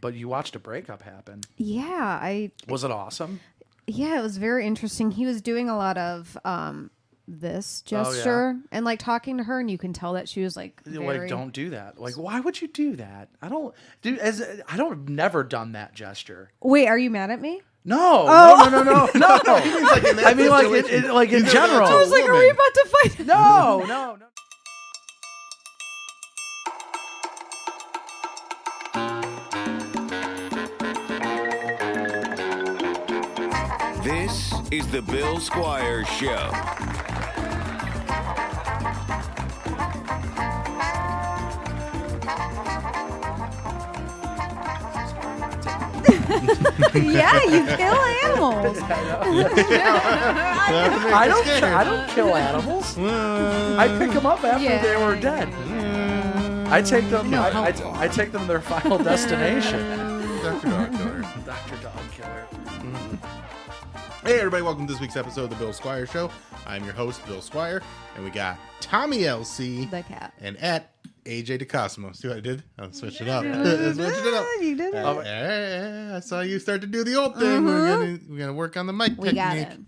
but you watched a breakup happen. Yeah, Was it awesome? Yeah, it was very interesting. He was doing a lot of this gesture and like talking to her, and you can tell that she was like, like, don't do that. Like, why would you do that? I don't never done that gesture. Wait, are you mad at me? No, Oh. no. I mean, like in general. I was like, are we about to fight? No. This is the Bill Squire Show. Yeah, you kill animals. I don't kill animals. I pick them up after they were dead. I take them. I take them to their final destination. Dr. Dog Killer. Dr. Dog Killer. Hey, everybody, welcome to this week's episode of the Bill Squire Show. I'm your host, Bill Squire, and we got Tommi LC The cat. and at AJ DeCosmo. See what I did? I switched it up. I switched it up. You did it. I saw you start to do the old thing. We're gonna work on the mic We got technique. it.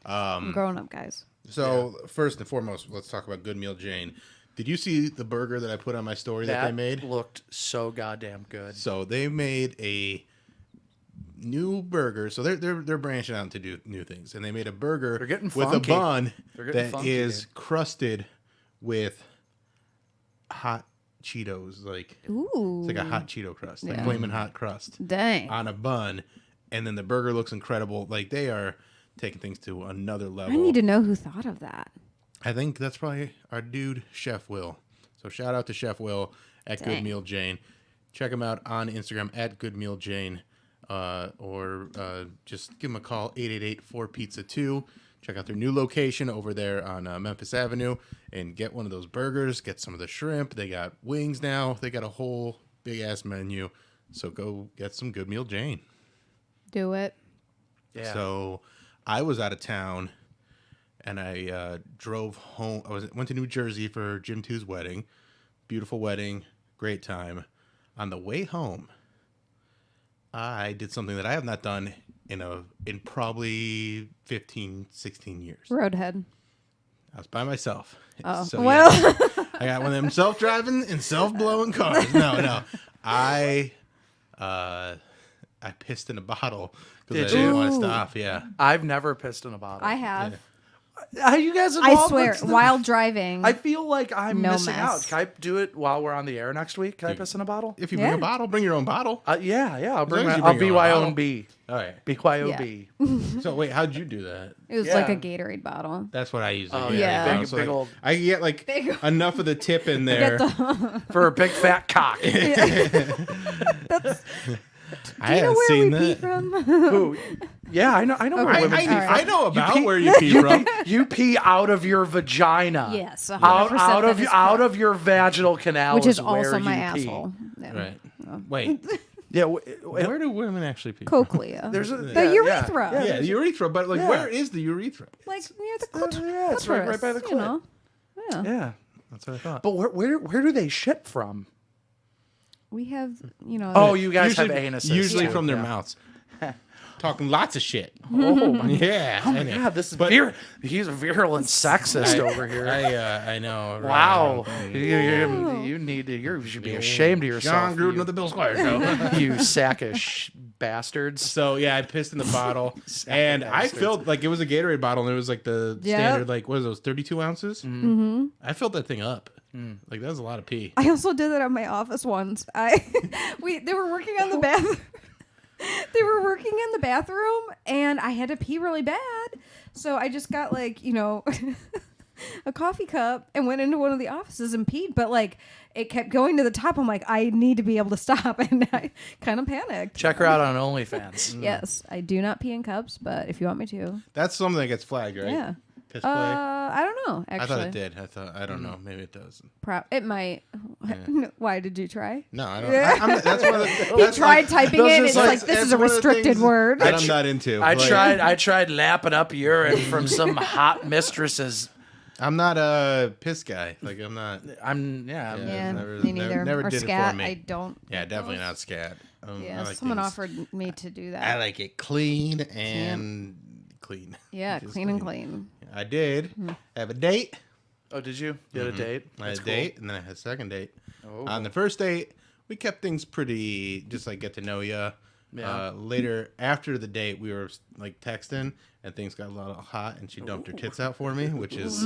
I'm growing up, guys. So first and foremost, let's talk about Good Meal Jane. Did you see the burger that I put on my story that they made? Looked so goddamn good. So they made a new burger. So they're branching out to do new things, and they made a burger They're getting with funky. a bun that funky, is dude. crusted with hot Cheetos. Like Ooh. it's like a hot Cheeto crust, like Yeah. flaming hot crust Dang. on a bun, and then the burger looks incredible. Like they are taking things to another level. I need to know who thought of that. I think that's probably our dude, Chef Will. So shout out to Chef Will at Good Dang. Meal Jane. Check him out on Instagram at Good Meal Jane, or just give him a call 888-4Pizza-2. Check out their new location over there on Memphis Avenue and get one of those burgers. Get some of the shrimp. They got wings now. They got a whole big ass menu. So go get some Good Meal Jane. Do it. Yeah. So I was out of town. And I drove home. Went to New Jersey for Jim 2's wedding. Beautiful wedding. Great time. On the way home, I did something that I have not done in probably 15, 16 years. Roadhead. I was by myself. Oh. So, Well. yeah, I got one of them self-driving and self-blowing cars. No. I pissed in a bottle because I didn't want to stop. Yeah. I've never pissed in a bottle. I have. Are you guys I involved? swear, while driving. I feel like I'm No missing out. mess. Can I do it while we're on the air next week? Can I piss in a bottle? If you bring a bottle, bring your own bottle. Yeah. I'll bring long as you I'll bring your own BYOB. All right. BYOB. So wait, how'd you do that? It was Yeah. like a Gatorade bottle. That's what I usually Oh, do. yeah. Big, So, big like, old I can get like Big- enough of the tip in there. for a big fat cock. I You know haven't where seen we pee that. from? Ooh. Yeah, I know where Okay. women pee from. I know about pee- where you pee from. You pee out of your vagina. Yes, 100% Out that is out correct. of your vaginal canal, Which is where also my you pee. asshole. Yeah. Right. Wait. Yeah, Where do women actually pee? Cochlea. there's a, The urethra. Yeah, the urethra. But like, Yeah. where is the urethra? Like near the yeah, it's right by the clitoris, clit. you know? Yeah. Yeah, That's what I thought. but where do they shit from? We have, you know. Oh, you guys usually, have anuses. Usually too. from their Yeah. mouths. Talking lots of shit. Oh my Yeah. Oh my I know. God, this is But- he's a virulent sexist over here. I know. Wow, right. you should be ashamed of yourself. John Gruden of the Bill Squire Show. you sack of bastards. So yeah, I pissed in the bottle, Sack of and I bastards. filled like it was a Gatorade bottle, and it was like the Yep. standard like what is those 32 ounces? Mm-hmm. I filled that thing up. Like that was a lot of pee. I also did that at my office once. They were working on the bathroom. They were working in the bathroom, and I had to pee really bad. So I just got like, you know, a coffee cup and went into one of the offices and peed. But like, it kept going to the top. I'm like, I need to be able to stop, and I kind of panicked. Check her out on OnlyFans. Yes, I do not pee in cups, but if you want me to, That's something that gets flagged, right? yeah. Piss play. I don't know. Actually, I thought it did. I don't know. Maybe it does. It might. Why did you try? No, I don't. That's one of the. He That's tried like, typing those it. are It's like- like this that's is a one of the restricted things word. that I'm not into. I Like, tried lapping up urine from some hot mistresses. I'm not a piss guy. Like I'm not. I'm Yeah, never- me neither. never or did it for scat. me. I don't. Yeah, definitely not scat. Yeah, like someone things- offered me to do that. I like it clean and clean. Yeah, Just clean and clean. I did have a date. Oh, did you? You had a date? I had That's a cool. date, and then I had a second date. Oh. On the first date, we kept things pretty, just like get to know you. Yeah. Later, after the date, we were like texting, and things got a lot hot, and she dumped her tits out for me, which is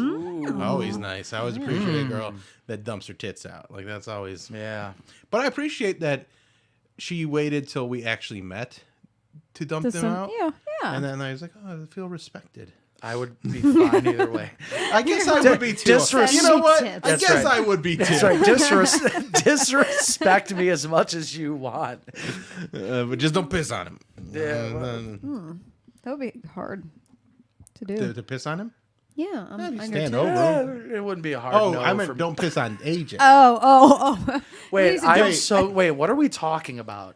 always nice. I always appreciate a girl that dumps her tits out. Like that's always. Yeah. But I appreciate that she waited till we actually met to dump them out. Yeah. And then I was like, oh, I feel respected. I would be fine either way. I guess I would be too. You know what? I That's guess right. I would be too. That's right. Disrespect me as much as you want. But just don't piss on him. Yeah, That would be hard to do. To piss on him? Yeah. I'm Stand over him. It wouldn't be a hard Oh, no I meant for me. don't piss on AJ. Oh. Wait, Please wait, what are we talking about?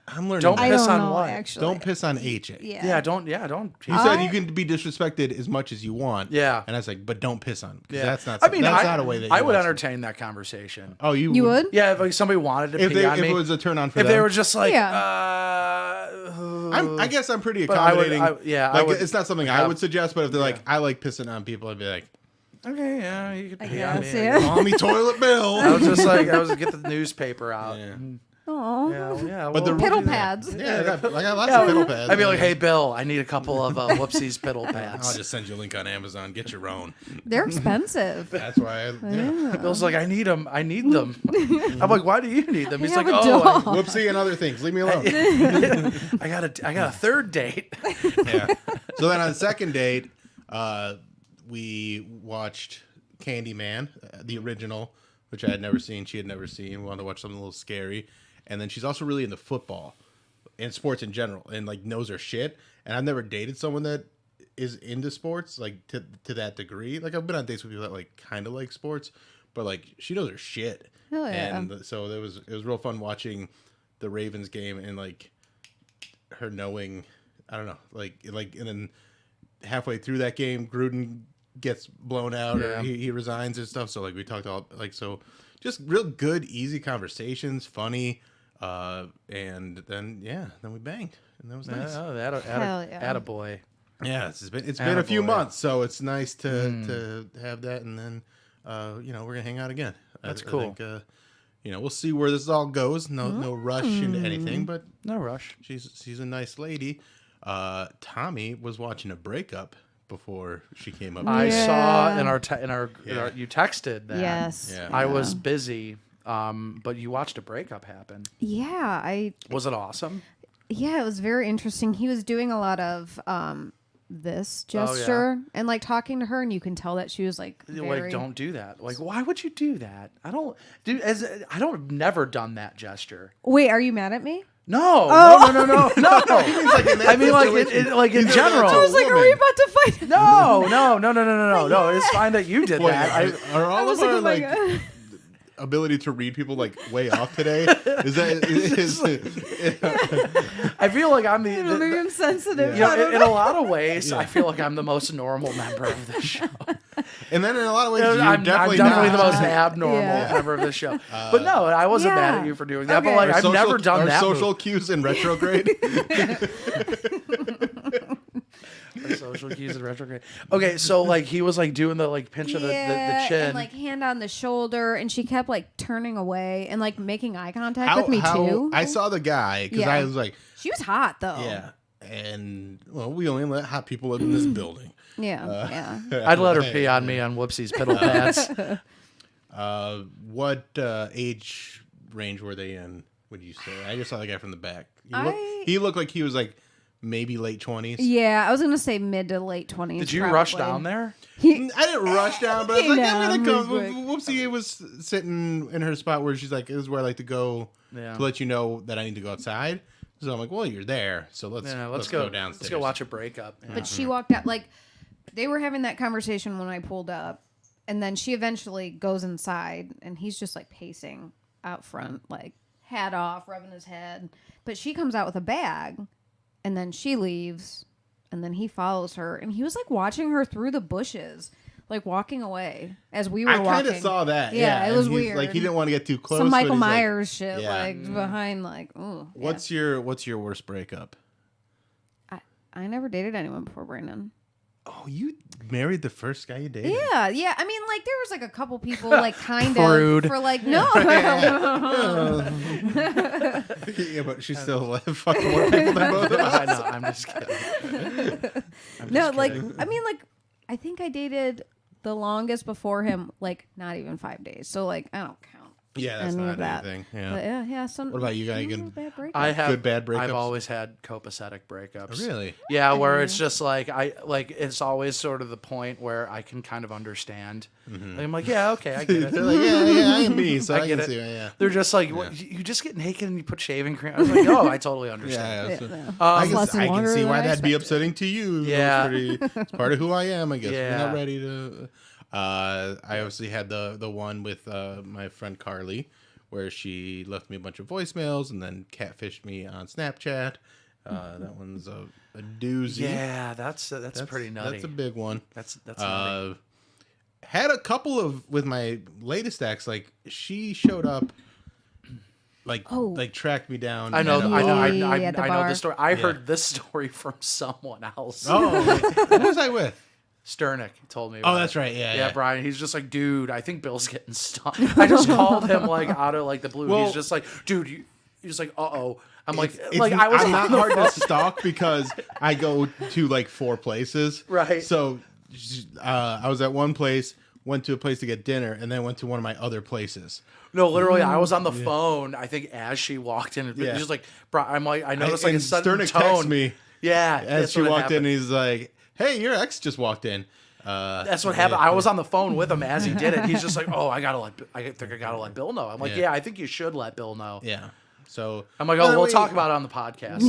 I'm learning. Don't that. I piss don't on know, what? actually. Don't piss on AJ. Yeah. Yeah, don't. You said you can be disrespected as much as you want. Yeah. And I was like, but don't piss on him. 'Cause Yeah. That's not. I mean, that's I, not a way that I you would want to- entertain that conversation. Oh, you would? Yeah, if like somebody wanted to If pee on if me, it was a turn on for if them. they were just like, I guess I'm pretty But I would- accommodating. I would it's not something I would suggest, but if they're like, I like pissing on people, I'd be like, okay, yeah, you could I pee on me. guess, yeah. call me Toilet Bill. I was just like, I was get the newspaper out. Yeah. Oh. Yeah. But the we'll Piddle do that. pads. Yeah, I got lots of piddle pads. I'd be like, hey, Bill, I need a couple of Whoopsies piddle I'll pads. just send you a link on Amazon. Get your own. They're expensive. That's why. Bill's like, I need them. I need them. I'm like, why do you need them? He's have like, a oh, dog. Whoopsie and other things. Leave me alone. I got a third date. Yeah. So then on the second date, we watched Candyman, the original, which I had never seen. She had never seen. We wanted to watch something a little scary. And then she's also really into football and sports in general and like knows her shit. And I've never dated someone that is into sports like to that degree. Like I've been on dates with people that like kind of like sports, but like she knows her shit. Hell yeah. And so it was real fun watching the Ravens game and like her knowing, I don't know, like and then halfway through that game, Gruden gets blown out or he resigns and stuff. So like we talked all like, so just real good, easy conversations, funny. And then we banged and that was nice. Oh, Hell yeah. attaboy. Yeah, it's been a few Attaboy. months, so it's nice to have that, and then we're gonna hang out again. That's I cool. think, we'll see where this all goes. No rush into anything, but No rush. she's a nice lady. Tommy was watching a breakup before she came up. I Yeah. saw in our you texted that. Yes. Yeah. I was busy, but you watched a breakup happen. Yeah. Was it awesome? Yeah, it was very interesting. He was doing a lot of this Oh, yeah. gesture and like talking to her, and you can tell that she was like very... Like, don't do that. Like, why would you do that? I don't do I've never done that gesture. Wait, are you mad at me? No, Oh. no. I mean, like in general. I was like, are we about to fight? No. It's fine that you did Boy, that. are all was of our oh my like God. ability to read people like way off today? I feel like I'm I'm very the insensitive. you know, I don't in a know. lot of ways, I feel like I'm the most normal member of the show. And then in a lot of ways, you're I'm definitely definitely not. the most abnormal Yeah. member of the show. But no, I wasn't mad at you for doing that. But Okay. like, Our I've never done our that. social cues in retrograde. Our social cues in retrograde. Okay, so like he was like doing the like pinch of the chin. and like hand on the shoulder, and she kept like turning away and like making eye contact with me too. I saw the guy because Yeah. I was like, She was hot though. yeah. And well, we only let hot people live in this building. Yeah. I'd let her pee on me on Whoopsie's piddle pads. What age range were they in? Would you say? I just saw the guy from the back. He looked like he was like maybe late 20s. Yeah, I was gonna say mid to late 20s. Did you rush down there? I didn't rush down, but I was like, I'm No, gonna come. quick. Whoopsie was sitting in her spot where she's like, "This is where I like to go Yeah. to let you know that I need to go outside." So I'm like, "Well, you're there, so let's go downstairs." Let's go watch a breakup. Yeah. But she walked out like they were having that conversation when I pulled up, and then she eventually goes inside, and he's just like pacing out front, like hat off, rubbing his head. But she comes out with a bag, and then she leaves, and then he follows her, and he was like watching her through the bushes. like walking away as we were I walking. kind of saw that. Yeah, it and was he's, weird. Like he didn't want to get too close. Some but Michael he's Myers shit, yeah. like behind, like, ooh. What's your worst breakup? I never dated anyone before Brandon. Oh, you married the first guy you dated? Yeah. I mean, like, there was like a couple people, like, kind Prude. of for like no. Yeah, but she's still fucking more people than both of us. I know. I'm just kidding. I mean, like, I think I dated the longest before him, like, not even 5 days. So, like, I don't count. Yeah, that's any not of that. anything. Yeah. But yeah. What about you? Got any good? Bad breakup. I have Good bad breakups? I've always had copacetic breakups. Really? Yeah, where it's just like it's always sort of the point where I can kind of understand. Mm-hmm. Like, I'm like, yeah, okay, I get it. They're like, yeah, I am me, so I get can it. see. Yeah. They're just like, what, you just get naked and you put shaving cream. I was like, oh, I totally understand. Yeah, so- Yeah. I Less can longer see than why I that'd be expected. upsetting to you. Yeah. It's part of who I am, I guess. Yeah. We're not ready to. I obviously had the one with my friend Carly, where she left me a bunch of voicemails and then catfished me on Snapchat. That one's a doozy. Yeah, that's pretty nutty. That's a big one. That's nutty. Had a couple of with my latest ex. Like she showed up, like tracked me down. I know, at a I know, bar. I at the know bar. the story. I heard this story from someone else. Oh, who was I with? Sternick told me. Oh, about that's it. right. Yeah. Brian. He's just like, dude, I think Bill's getting stuck. I just called him like out of like the blue. Well, he's just like, dude, he's like, I'm like, It's I was I'm on not the hard phone. to stalk because I go to like 4 places. Right. So I was at one place, went to a place to get dinner, and then went to one of my other places. No, literally, I was on the phone. I think as she walked in, Yeah. she's like, bro, I'm like, I noticed like a and sudden Sternick tone. texted me Yeah, as that's she what walked in, happened. and he's like, "Hey, your ex just walked in." That's what happened. I was on the phone with him as he did it. He's just like, "Oh, I think I gotta let Bill know." I'm like, Yeah. "Yeah, I think you should let Bill know." Yeah. So I'm like, "Oh, we'll talk about it on the podcast."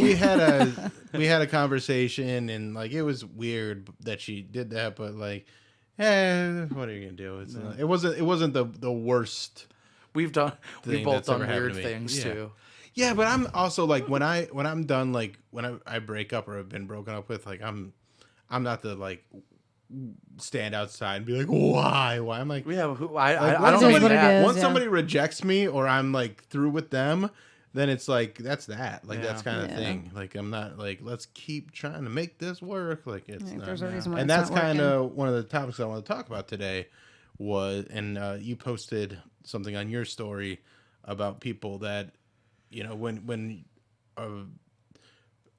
we had a conversation, and like it was weird that she did that, but like, what are you gonna do? It's it wasn't the worst. We've both that's done ever happened weird to me. things Yeah. too. Yeah, but I'm also like when I'm done, like when I break up or have been broken up with, like I'm not the like stand outside and be like, why? I'm like, Yeah, like, I don't is mean what it that. is. once yeah. somebody rejects me or I'm like through with them, then it's like that's that. Like that's kind of Yeah. thing. Like I'm not like let's keep trying to make this work. Like it's Like, not. there's a reason why And it's that's not kind working. of one of the topics I want to talk about today was, and you posted something on your story about people that, you know, when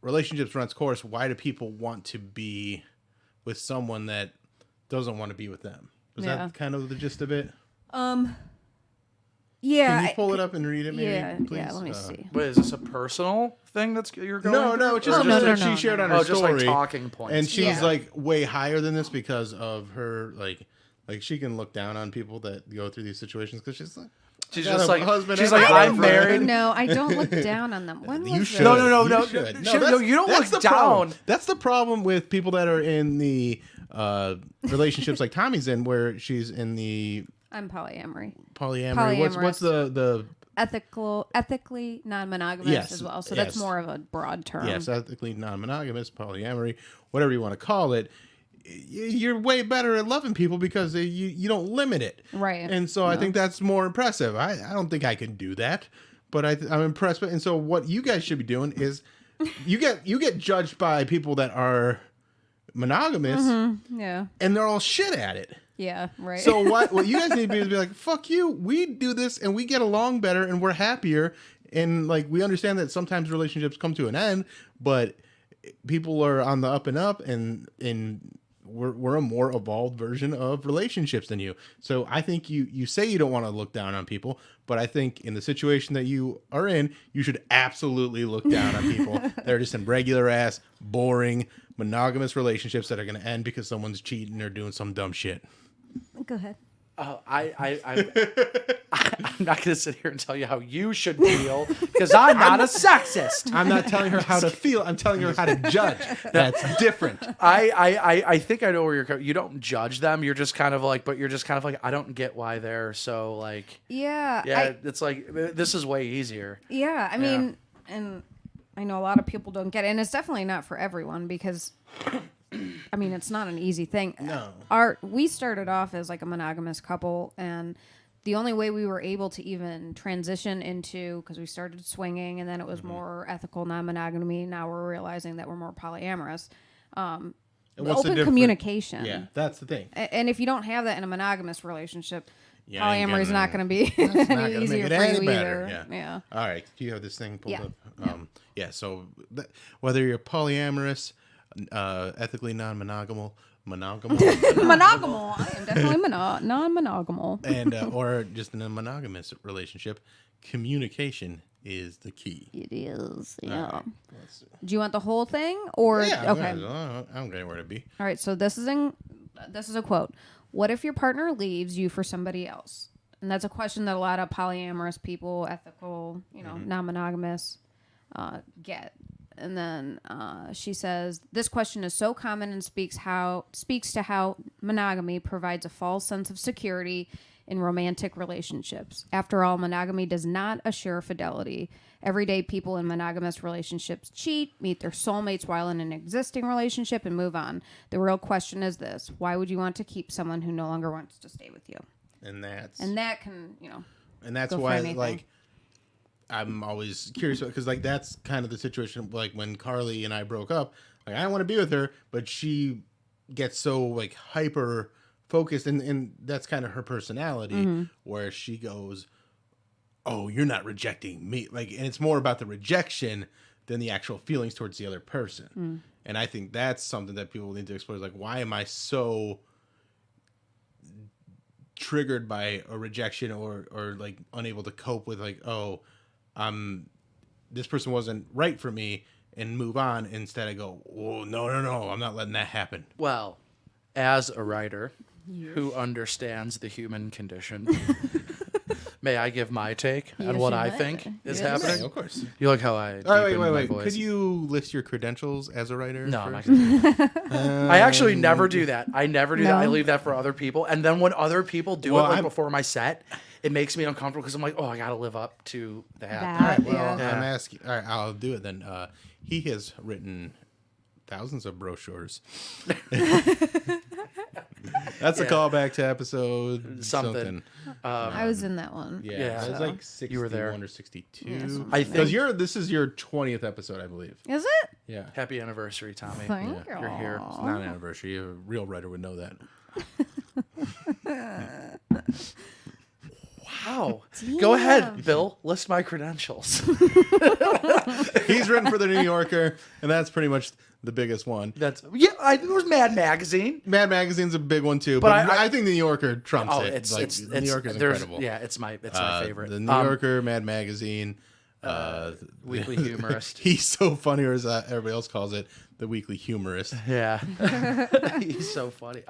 relationships run its course, why do people want to be with someone that doesn't want to be with them? Was Yeah. that kind of the gist of it? Yeah. Can you pull it up and read it, maybe, Yeah, please? yeah. Let me see. Wait, is this a personal thing you're going? No, through? it's just Or no, that no, she shared on her Oh, story. just like talking points. And she's Yeah. like way higher than this because of her like she can look down on people that go through these situations because she's like she's got just a like, husband she's and like, a I'm boyfriend. married. No, I don't look down on them. When was You this? should. No, You should. should. No, you don't that's look the problem. down. That's the problem with people that are in the relationships like Tommy's in, where she's in the I'm polyamory. polyamory. What's the Ethically non-monogamous Yes, as well. So yes. that's more of a broad term. yes, ethically non-monogamous, polyamory, whatever you want to call it. You're way better at loving people because you don't limit it. Right. And so I think that's more impressive. I don't think I can do that, but I'm impressed. And so what you guys should be doing is you get judged by people that are monogamous Yeah. and they're all shit at it. Yeah. Right. So what you guys need to do is be like, fuck you. We do this and we get along better and we're happier. And like, we understand that sometimes relationships come to an end, but people are on the up and up and we're a more evolved version of relationships than you. So I think you say you don't want to look down on people, but I think in the situation that you are in, you should absolutely look down on people that are just in regular ass, boring, monogamous relationships that are going to end because someone's cheating or doing some dumb shit. Go ahead. I'm not going to sit here and tell you how you should feel because I'm not a sexist. I'm not telling her how to feel. I'm telling her how to judge. That's different. I think I know where you're coming. You don't judge them. You're just kind of like, I don't get why they're so like. Yeah. It's like this is way easier. Yeah. I mean, and I know a lot of people don't get it, and it's definitely not for everyone because I mean, it's not an easy thing. No. We started off as like a monogamous couple, and the only way we were able to even transition into, because we started swinging, and then it was more ethical non-monogamy. Now we're realizing that we're more polyamorous. And what's the Open difference? communication. Yeah, that's the thing. And if you don't have that in a monogamous relationship, Yeah, I ain't polyamory is gonna- not going to be It's not any gonna easier make it for any you better. either. Yeah. All right. Do you have this thing pulled Yeah. up? So whether you're polyamorous, ethically non-monogamal, Monogamal. I am definitely non-monogamal. and or just in a monogamous relationship, communication is the key. It is. Yeah. All right, let's see. Do you want the whole thing or Yeah, okay? I'm getting where to be. All right. So this is a quote. What if your partner leaves you for somebody else? And that's a question that a lot of polyamorous people, ethical, non-monogamous, get. And then she says, this question is so common and speaks to how monogamy provides a false sense of security in romantic relationships. After all, monogamy does not assure fidelity. Everyday people in monogamous relationships cheat, meet their soulmates while in an existing relationship, and move on. The real question is this: why would you want to keep someone who no longer wants to stay with you? And that can, and that's go for why, anything. like, I'm always curious because, like, that's kind of the situation. Like when Carly and I broke up, like I don't want to be with her, but she gets so like hyper focused, and that's kind of her personality, where she goes, "Oh, you're not rejecting me," like, and it's more about the rejection than the actual feelings towards the other person. And I think that's something that people need to explore. Is like, why am I so triggered by a rejection or like unable to cope with like, oh, this person wasn't right for me, and move on? Instead I go, oh, no, I'm not letting that happen. Well, as a writer who understands the human condition, may I give my take on Yes, what you I may. think is Yes. happening? Yeah, of course. You like how I All right, deepen my wait. voice? Could you list your credentials as a writer? No, I'm first? not gonna do that. I actually never do that. I never do that. I No? leave that for other people. And then when other people do Well, it, like I'm- before my set, it makes me uncomfortable because I'm like, oh, I got to live up to that. That. All right, well, Yeah. I'm asking. All right, I'll do it then. He has written thousands of brochures. That's a callback to episode Something. I was in that one. Yeah, Yeah. it was like 61 You were there. or 62. Yes. I Because think. this is your 20th episode, I believe. Is it? Yeah. Happy anniversary, Tommy. Thank you. You're here. It's not an anniversary. A real writer would know that. Wow. Go ahead, Bill. List my credentials. He's written for the New Yorker, and that's pretty much the biggest one. There was Mad Magazine. Mad Magazine's a big one too, But but I I think the New Yorker trumps Oh, it. it's Like, it's the New Yorker's there's- incredible. Yeah, it's my favorite. The New Yorker, Mad Magazine, Weekly Humorist. He's so funny, or as everybody else calls it, the Weekly Humorist. Yeah, he's so funny.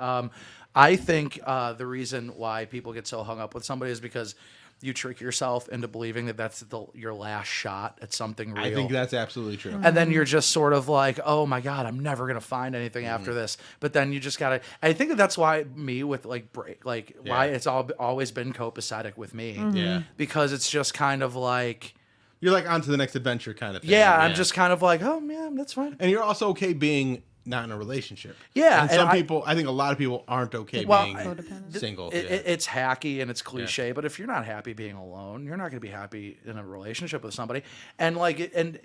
I think the reason why people get so hung up with somebody is because you trick yourself into believing that that's your last shot at something real. I think that's absolutely true. And then you're just sort of like, oh my God, I'm never going to find anything after this. But then you just got to, I think that's why me with why it's always been copacetic with me. Yeah. Because it's just kind of like, You're like on to the next adventure kind of thing. yeah, I'm just kind of like, oh man, that's fine. And you're also okay being not in a relationship. Yeah, And and some I- people, I think a lot of people aren't okay Well, being Codependent. single. It's hacky and it's cliche, but if you're not happy being alone, you're not going to be happy in a relationship with somebody. And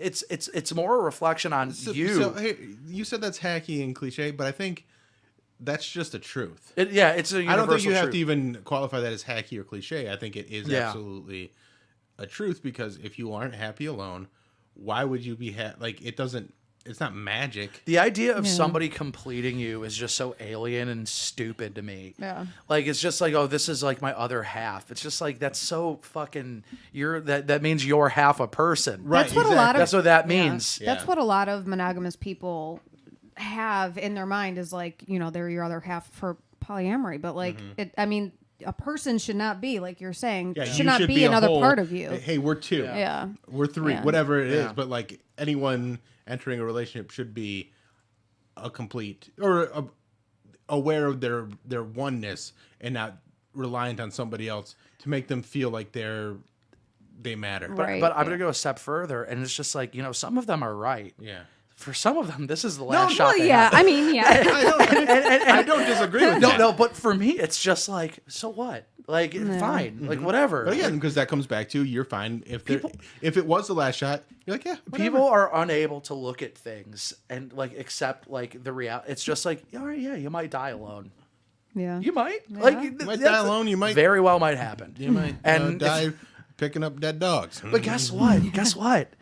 it's more a reflection on you. So, hey, you said that's hacky and cliche, but I think that's just the truth. It's a universal I don't think you have truth. to even qualify that as hacky or cliche. I think it is Yeah. absolutely a truth, because if you aren't happy alone, why would you be like, it's not magic. The idea of somebody completing you is just so alien and stupid to me. Yeah. Like, it's just like, oh, this is like my other half. It's just like, that's so fucking, that means you're half a person. Right. That's what a lot of. That's what that yeah. means. That's Yeah. what a lot of monogamous people have in their mind is like, they're your other half for polyamory. But like, a person should not be, like you're saying, Yeah, should you not should be a another whole- part of you. Hey, we're two. Yeah. We're three. Yeah. Whatever it is. Yeah. But like, anyone entering a relationship should be a complete, or aware of their oneness, and not reliant on somebody else to make them feel like they matter. But, Right, but I'm yeah. going to go a step further, and it's just like, some of them are right. Yeah. For some of them, this is the last shot. Well, they yeah. have. I mean, yeah. I don't disagree with that. No, but for me, it's just like, so what? Like, fine, like whatever. But again, because that comes back to you're fine if if it was the last shot, you're like, yeah. Whatever. People are unable to look at things and like accept like the reality. It's just like, all right, yeah, you might die alone. Yeah. You might. Like, You might die alone. You might very well might happen. You might And die picking up dead dogs. But guess what? Guess what?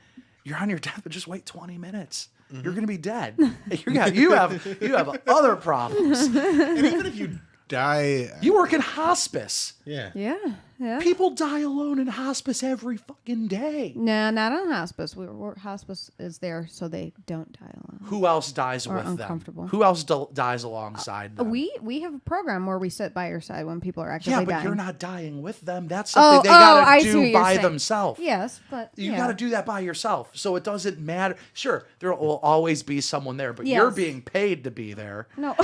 You're on your deathbed. Just wait 20 minutes. You're gonna be dead. You have other problems. And even if you die, You work in hospice. yeah. Yeah. Yeah. People die alone in hospice every fucking day. No, not on hospice. Hospice is there so they don't die alone. Who else dies Or with them? uncomfortable. Who else dies alongside them? We have a program where we sit by your side when people are yeah, actively but dying. you're not dying with them. That's something they gotta I see what do you're by saying. themselves. Yes, but You yeah. got to do that by yourself. So it doesn't matter. Sure, there will always be someone there, but Yes. you're being paid to be there. No.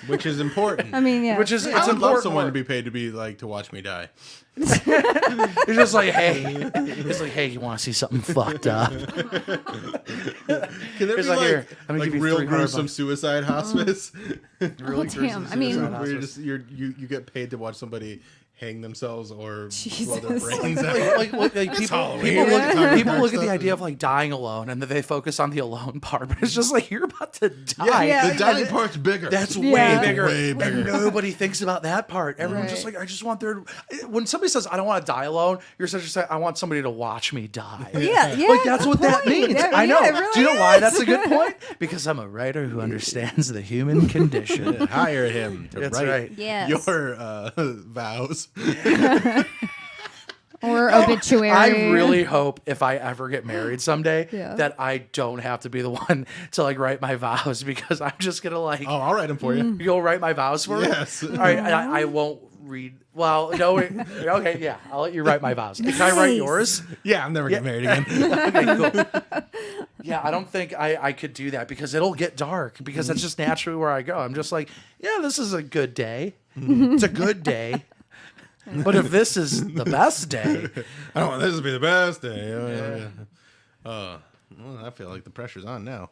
Which is important. I mean, yeah. Which is I it's would important. love someone to work. be paid to be like to watch me die. It's just like, hey, it's like, hey, you want to see something fucked up? Can there It's be like, here, I'm gonna like give you real 300 gruesome bucks. suicide hospice? Really damn. gruesome I mean- suicide Where hospice. you get paid to watch somebody hang themselves or blow their Jesus. brains out. like people Halloween. look, Yeah. people look at the Stuff. idea of like dying alone and that they focus on the alone part, but it's just like you're about to die. Yeah, the dying part's bigger. That's Yeah. way It's bigger. way bigger. And nobody thinks about that part. Everyone's just Right. like, I just want their. When somebody says, I don't want to die alone, you're such a say, I want somebody to watch me die. yeah, yeah. Like that's good what that point. means. Yeah, I know. yeah, it really Do you know why is. that's a good point? Because I'm a writer who understands the human condition. Hire him to That's write right. Yes. your vows. Or obituary. I really hope if I ever get married someday Yeah. that I don't have to be the one to like write my vows because I'm just gonna like Oh, I'll write them for you. you'll write my vows for me. Yes. All right. I won't read. Well, no. Wait, okay. Yeah. I'll let you write my vows. Can I write Nice. yours? Yeah, I'm never getting married again. Okay. Cool. Yeah. I don't think I could do that because it'll get dark because that's just naturally where I go. I'm just like, yeah, this is a good day. It's a good day. But if this is the best day, I don't want this to be the best day. Well, I feel like the pressure's on now.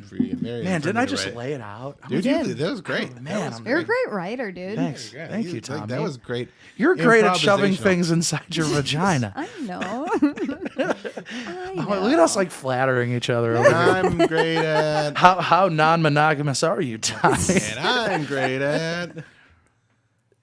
For you to get married. man, and for didn't me I to just write. lay it out? Dude, did. that was great. Man, that was I'm- You're a great writer, dude. Thanks. Yeah, Thank you, Tommy. That was great. You're great at shoving Improvisational. things inside your vagina. I know. Oh, look at us like flattering each other. Over here. I'm great at. How non-monogamous are you, Tommy? And I'm great at.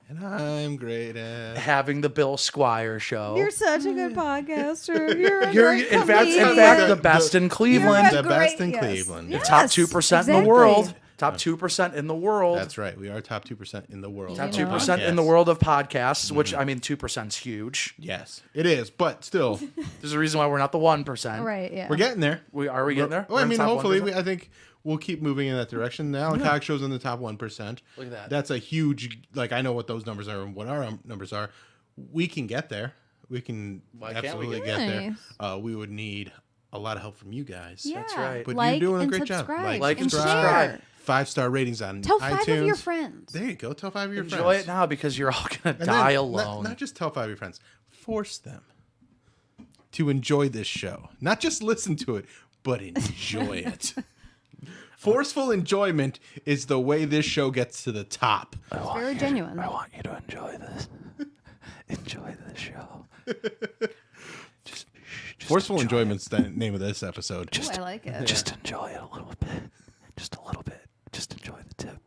And I'm great at. Having the Bill Squire Show. You're such a good podcaster. You're a You're great in fact, comedian. the best in Cleveland. The best in yes. Cleveland. Yes, Top 2% in exactly. the world. Top 2% in the world. That's right. We are top 2% in the world. Top You know. 2% in the Podcasts. world of podcasts, which I mean, 2%'s huge. Yes, it is. But still, There's a reason why we're not the 1%. Right, yeah. we're getting there. Are we getting there? Well, I We're in mean, top hopefully, 1%? I think we'll keep moving in that direction. The Alan Cox show's in the top 1%. Look at that. That's a huge, like, I know what those numbers are and what our numbers are. We can get there. We can Why can't we absolutely get get there? there. We would need a lot of help from you guys. Yeah. That's right. But Like you're doing a and great job. subscribe. Like and share. subscribe. 5-star ratings on Tell iTunes. 5 of your friends. There you go. Tell 5 of your Enjoy friends. it now because you're all going to And die then, alone. Not just tell 5 of your friends. Force them to enjoy this show. Not just listen to it, but enjoy it. Forceful enjoyment is the way this show gets to the top. It's very genuine. I want you to enjoy this. Enjoy this show. Just Forceful enjoyment's the name of this episode. Ooh, I like it. Just enjoy it a little bit. Just a little bit. Just enjoy the tip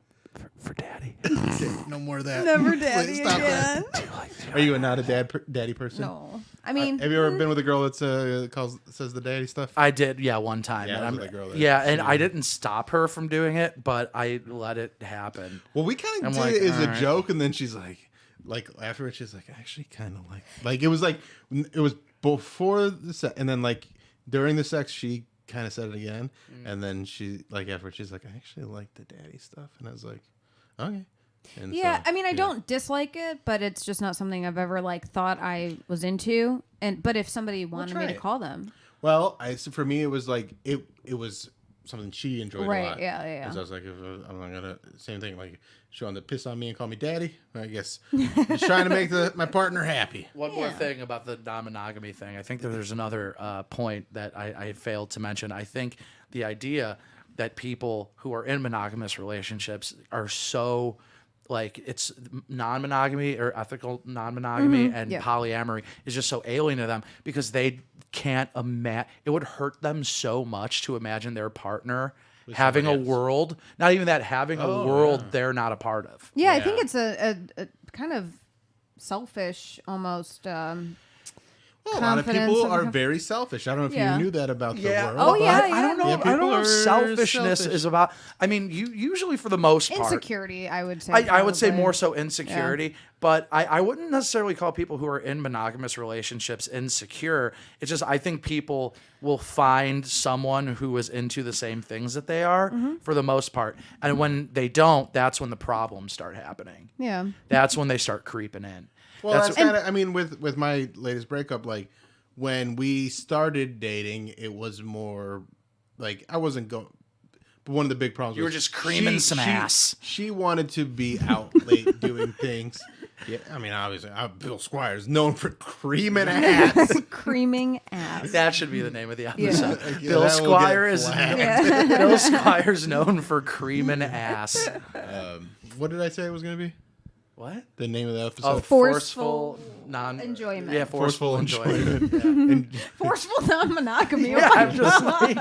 for daddy. No more of that. Never Please daddy stop that. again. Are you not a daddy person? No. I mean, Have you ever been with a girl that says the daddy stuff? I did, yeah, one time. Yeah, and I was I'm- with that girl that- yeah, and I didn't stop her from doing it, but I let it happen. Well, we kind I'm of did like, it as a all right. joke, and then she's like afterwards, she's like, I actually kind of like it was like it was before the sex, and then like during the sex, she kind of said it again, and then she like afterwards, she's like, I actually like the daddy stuff, and I was like, okay. And yeah, so, I mean, I yeah. don't dislike it, but it's just not something I've ever like thought I was into. But if somebody wanted me try to it. call them, Well, so for me, it was like it was something she enjoyed Right, a lot. yeah, yeah. And so I was like, I'm not gonna same thing. Like she wanted to piss on me and call me daddy. I guess just trying to make my partner happy. One more Yeah. thing about the non-monogamy thing. I think that there's another point that I failed to mention. I think the idea that people who are in monogamous relationships are so like it's non-monogamy or ethical non-monogamy and polyamory is just so alien to them because they can't imagine. It would hurt them so much to imagine their partner having a world, not even that, having a world they're not a part of. Yeah, I think it's a kind of selfish almost. Well, a lot of people and are very selfish. I don't know if you knew that about the world. Oh, yeah, I don't know. Yeah, I don't know people if are selfishness selfish. is about. I mean, you usually for the most part, Insecurity, I would say. I would say probably. more so insecurity, but I wouldn't necessarily call people who are in monogamous relationships insecure. It's just I think people will find someone who is into the same things that they are for the most part, and when they don't, that's when the problems start happening. Yeah. That's when they start creeping in. Well, that's kind of. I mean, with my latest breakup, like when we started dating, it was more like I wasn't going. But one of the big problems You were was just creaming some ass. She wanted to be out late doing things. Yeah, I mean, obviously, Bill Squire is known for creaming ass. Creaming ass. That should be the name of the episode. Yeah, Bill that will get Squire is flagged. Bill Squire's known for creaming ass. What did I say it was going to be? What? The name of the Oh, episode? forceful enjoyment. Yeah, forceful enjoyment. And Forceful non-monogamy. Yeah, I'm just like,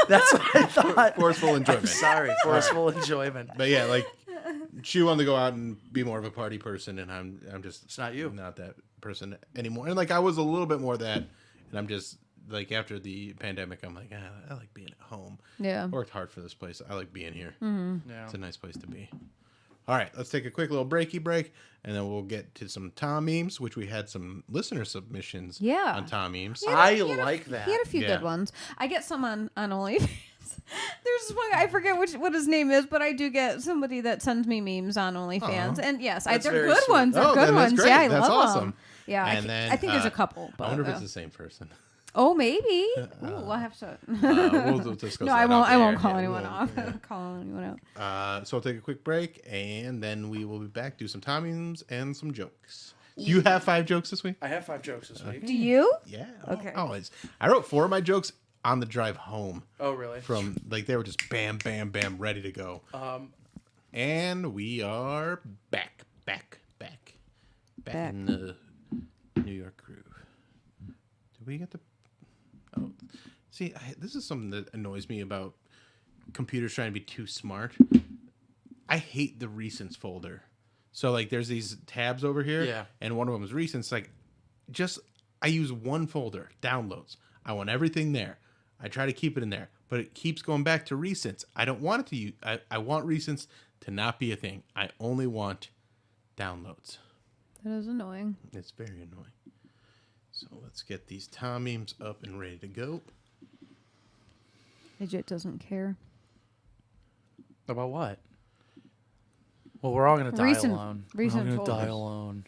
that's what I thought. forceful enjoyment. Sorry, forceful enjoyment. But yeah, like she wanted to go out and be more of a party person, and I'm just It's not you. not that person anymore. And like I was a little bit more of that, and I'm just like after the pandemic, I'm like I like being at home. Yeah. I worked hard for this place. I like being here. Yeah. It's a nice place to be. All right, let's take a quick little break, and then we'll get to some Tomm-Memes, which we had some listener submissions on Tomm-Memes. I like that. He had a few good ones. I get some on OnlyFans. There's one I forget what his name is, but I do get somebody that sends me memes on OnlyFans, and yes, That's they're very good sweet. ones. They're Oh, good then that's ones. great. Yeah, I That's love awesome. them. Yeah, And I think there's a couple. But, I wonder if it's the same person. Oh, maybe. Ooh, we'll have to. We'll discuss No, that I off won't. the I air. won't call Yeah, anyone we'll- off. yeah. Call anyone out. So I'll take a quick break, and then we will be back, do some Tomm-Memes and some jokes. Do you have 5 jokes this week? I have 5 jokes this week. Do you? Yeah. Okay. Always. I wrote 4 of my jokes on the drive home. Oh, really? From, like, they were just bam, bam, bam, ready to go. And we are back in the New York groove. Did we get the... Oh, see, this is something that annoys me about computers trying to be too smart. I hate the recents folder. So, like, there's these tabs over here, and one of them is recents. Like, I use one folder, downloads. I want everything there. I try to keep it in there, but it keeps going back to recents. I don't want it to use. I want recents to not be a thing. I only want downloads. That is annoying. It's very annoying. So let's get these Tomm-Memes up and ready to go. Idjit doesn't care. About what? Well, we're all going to die alone. We're all going to die folders. alone.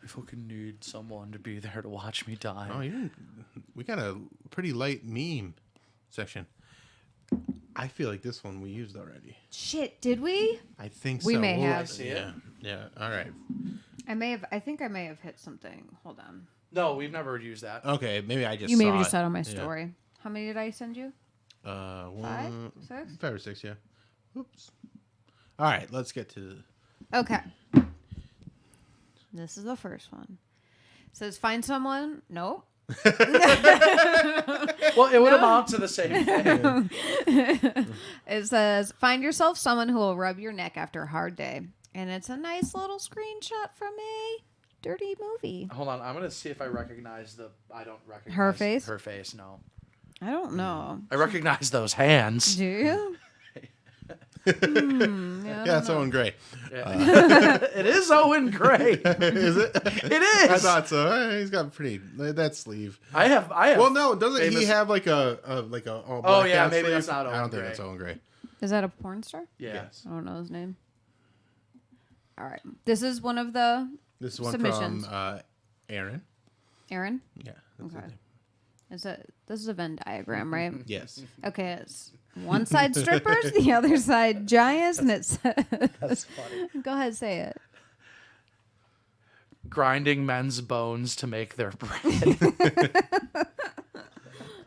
I fucking need someone to be there to watch me die. Oh, you didn't. We got a pretty light meme section. I feel like this one we used already. Shit, did we? I think We so. may have. See it? Yeah. All right. I think I may have hit something. Hold on. No, we've never used that. Okay, maybe I just You saw maybe it. just saw it on my Yeah. story. How many did I send you? 5, 6? 5 or 6, yeah. Oops. All right, let's get to Okay. This is the first one. It says find someone. Nope. Well, it would amount to the same thing. It says find yourself someone who will rub your neck after a hard day. And it's a nice little screenshot from a dirty movie. Hold on, I'm going to see if I recognize I don't recognize Her face? Her face, no. I don't know. I recognize those hands. Do you? Yeah, that's Owen Gray. It is Owen Gray. Is it? It is. I thought so. He's got pretty that sleeve. I have. Well, no, doesn't he famous- have like a all Oh, black yeah, out maybe sleeve? that's not I Owen don't think Gray. that's Owen Gray. Is that a porn star? Yeah. Yes. I don't know his name. All right. This is one of the This is one submissions. from Aaron. Aaron. Yeah. That's Okay. his name. This is a Venn diagram, right? Yes. Okay, it's one side strippers, the other side giants, and it says, That's funny. go ahead, say it. Grinding men's bones to make their bread.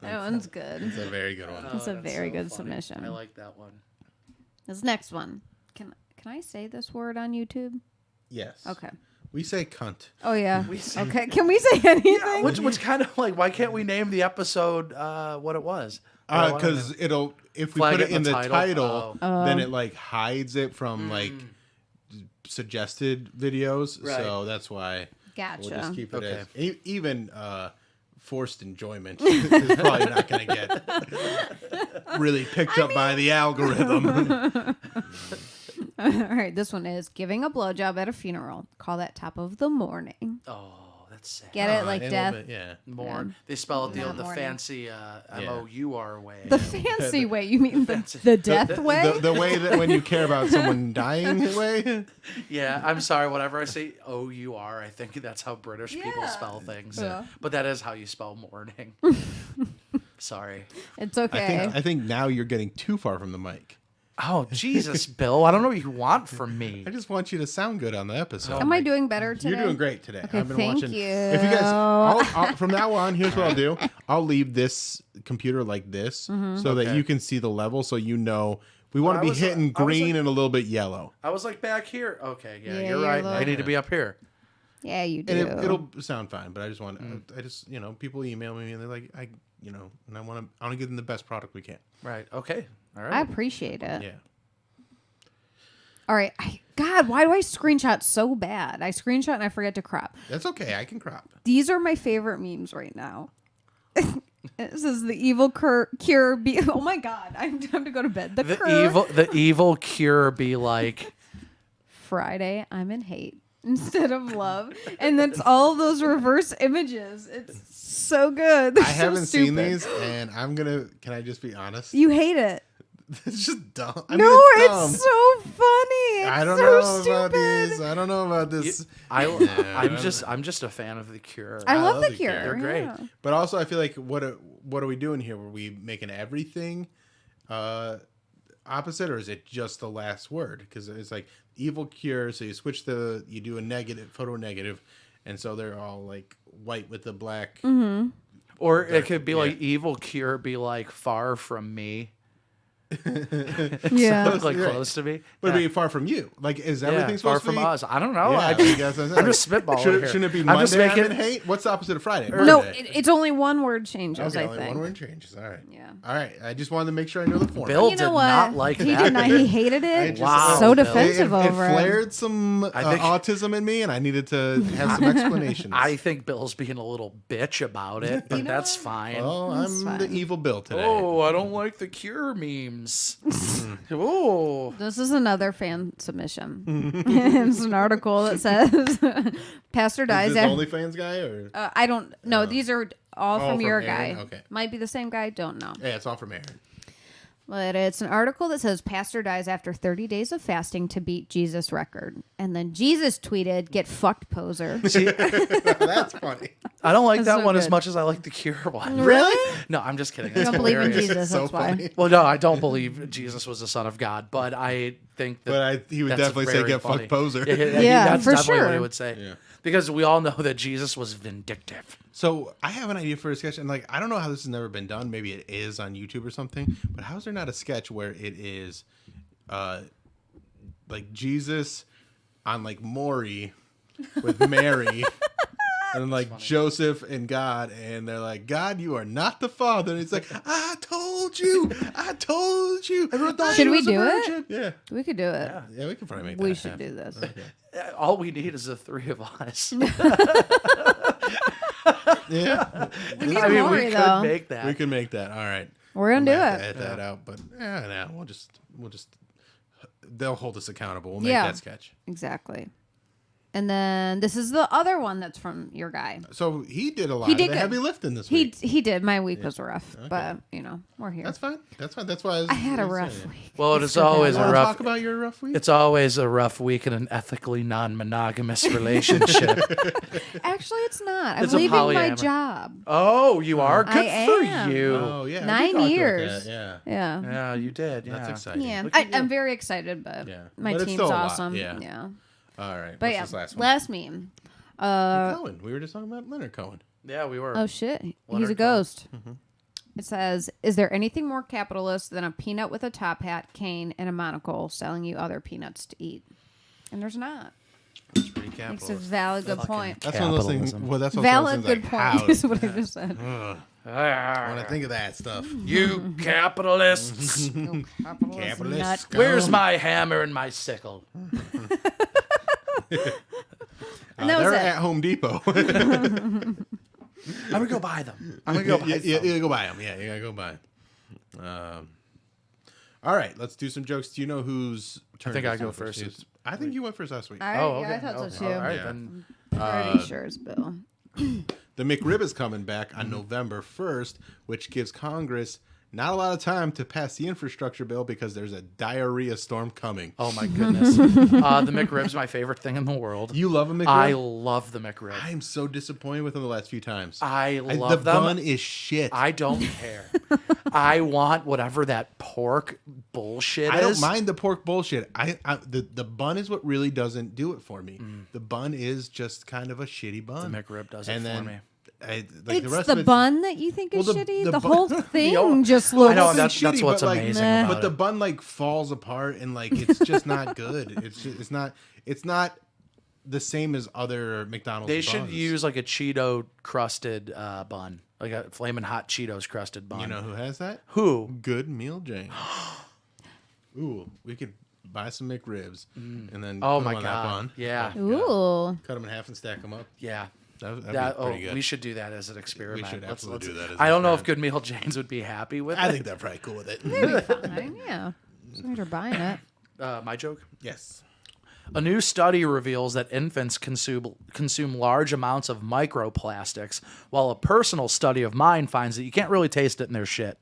That one's good. It's a very good one. That's a very good funny. submission. I like that one. This next one. Can I say this word on YouTube? Yes. Okay. We say cunt. Oh yeah. say- Okay. Can we say anything? Which kind of like, why can't we name the episode what it was? What I wanna Because know. if we Flag put it it in the title, Oh. then it like hides it from like suggested videos. Right. So that's why Gotcha. we'll just keep it Okay. as even forced enjoyment is probably not going to get really picked up by the algorithm. All right. This one is giving a blowjob at a funeral. Call that top of the morning. Oh, that's sad. Get it? Like A little death. bit, yeah. More. They spell it Not the morning. fancy MOUR way. The fancy way. You mean the death way? The way that when you care about someone dying way. Yeah, I'm sorry. Whenever I say OUR, I think that's how British people Yeah. spell things. Yeah. But that is how you spell morning. Sorry. It's okay. I think now you're getting too far from the mic. Oh, Jesus, Bill. I don't know what you want from me. I just want you to sound good on the episode. Am I doing better today? You're doing great today. Okay, I've been thank watching. you. If you guys, I'll, from now on, here's what I'll do. I'll leave this computer like this so that Okay. you can see the level, so you know we want I to be was- hitting I was green like- and a little bit yellow, I was like back here. Okay, yeah, Yeah, you're you're right. low. I need to be up here. Yeah, you do. and it'll sound fine. But I just want, I just people email me and they're like, and I want to give them the best product we can. Right. Okay. All right. I appreciate it. Yeah. All right. God, why do I screenshot so bad? I screenshot and I forget to crop. That's okay. I can crop. These are my favorite memes right now. This is the evil cure. Oh my God, I'm time to go to bed. the evil cure be like. Friday, I'm in hate instead of love, and that's all those reverse images. It's so good. They're I so haven't seen stupid. these, and I'm gonna. Can I just be honest? You hate it. It's just dumb. I No, mean, it's dumb. it's so funny. It's I don't so know stupid. about these. I don't know about this. I'm just a fan of the cure. I love love the the cure. Cure. They're great. Yeah. But also, I feel like what are we doing here? Were we making everything opposite, or is it just the last word? Because it's like evil cure. So you do a negative, photo negative, and so they're all like white with the black. Mm-hmm. Or it could be like evil cure be like far from me. Yeah. Look like Right. close to me. But Yeah. be far from you. Like, is Yeah, everything far supposed from to be? us? I don't know. Yeah, I I just, guess that's I'm just spitballing here. Shouldn't it be I'm Monday? just making- I'm in hate. What's the opposite of Friday? No, Monday. it's only one word changes. Okay, I only think. one word changes. All right. Yeah. All right. I just wanted to make sure I know the format. Bill You know did what? not like he that. did not. He hated it. just- Wow, So Bill. defensive it over it. flared some I think- autism in me, and I needed to have some explanations. I think Bill's being a little bitch about it, but You know that's what? fine. Well, That's I'm the fine. evil Bill today. Oh, I don't like the cure memes. Oh, This is another fan submission. It's an article that says Pastor dies Is this after. OnlyFans guy or? I don't know. These are all Oh, from from your Aaron? guy. Okay. Might be the same guy. Don't know. Yeah, it's all from Aaron. But it's an article that says Pastor dies after 30 days of fasting to beat Jesus record. And then Jesus tweeted, "Get fucked, poser." That's funny. I don't like That's that so one as good. much as I like the cure one. Really? No, I'm just kidding. You It's don't believe in hilarious. Jesus, so that's why. funny. Well, no, I don't believe Jesus was the son of God, but I think that. But he would that's definitely say, very "Get funny. fucked, poser." Yeah, that's for definitely what sure. he would say. Yeah. Because we all know that Jesus was vindictive. So I have an idea for a sketch, and like I don't know how this has never been done. Maybe it is on YouTube or something. But how is there not a sketch where it is, like Jesus on like Maury with Mary, and then like Joseph and God, and they're like, "God, you are not the Father." And it's like, "I told you, I told you." Should we do it? Yeah, We could do it. yeah, we can probably make that. We should happen. do this. All we need is the three of us. Yeah, We need I mean, Maury, we though. could make that. we can make that. All right. We're going to do Might have to it. edit that out, but yeah, we'll just they'll hold us accountable. We'll make Yeah. that sketch. Exactly. And then this is the other one that's from your guy. So he did a lot He of did the good. heavy lifting this He week. he did. My week was rough, but we're here. That's fine. That's fine. That's why I had a rough week. Well, it's always a Want to rough. talk about your rough week? It's always a rough week in an ethically non-monogamous relationship. Actually, it's not. I'm It's a leaving my polyamory. job. Oh, you are? Good I for am. you. Oh yeah, we 9 talked about years. that, Yeah, Yeah. Yeah, you did. that's yeah. exciting. Yeah, Look at you. I'm very excited, but Yeah. my But it's team's still a lot, awesome. yeah. Yeah. All right. But What's yeah, this last one? last meme. Cohen. We were just talking about Leonard Cohen. Yeah, we were. Oh shit, he's a Leonard Cohen. ghost. It says, is there anything more capitalist than a peanut with a top hat, cane, and a monocle selling you other peanuts to eat? And there's not. It's pretty It's a capitalist. valid good point. That's one of those things. Capitalism. Well, that's one of those Valid things good like, point how- is what I just said. When I think of that stuff. You capitalists. Capitalist. Nut. scum. Where's my hammer and my sickle? And that was They're it. at Home Depot. I'm gonna go buy them. I'm gonna go buy you some. go buy them. Yeah, you gotta go buy 'em. All right, let's do some jokes. Do you know whose turn? think it is I go now first. I think you went first last week. I thought so too. All right, Yeah. then. Pretty sure it's Bill. The McRib is coming back on November 1st, which gives Congress not a lot of time to pass the infrastructure bill because there's a diarrhea storm coming. Oh my goodness. The McRib's my favorite thing in the world. You love a McRib? I love the McRib. I'm so disappointed with them the last few times. I The love them. bun is shit. I don't care. I want whatever that pork bullshit I is. don't mind the pork bullshit. The bun is what really doesn't do it for me. The bun is just kind of a shitty bun. The McRib does it And for then, me. It's the bun that you think is Well, the- shitty. the The bun- whole the thing just looks. I know, It's that's shitty, what's but, like, amazing meh. about But the it. bun like falls apart and like it's just not good. It's not the same as other McDonald's. They should buns. use like a Cheeto crusted bun, like a flaming hot Cheetos crusted bun. You know who has that? who? Good Meal Jane. Ooh, we could buy some McRibs and then Oh put my them on that god! bun. Yeah, Ooh. Cut them in half and stack them up. yeah. That'd That, be pretty good. we should do that as an experiment. should absolutely do that as an I don't know if experiment. Good Meal Janes would be happy with I it. think they're probably cool with it. Fine, yeah. As long as you're buying it. My joke. Yes. A new study reveals that infants consume large amounts of microplastics, while a personal study of mine finds that you can't really taste it in their shit.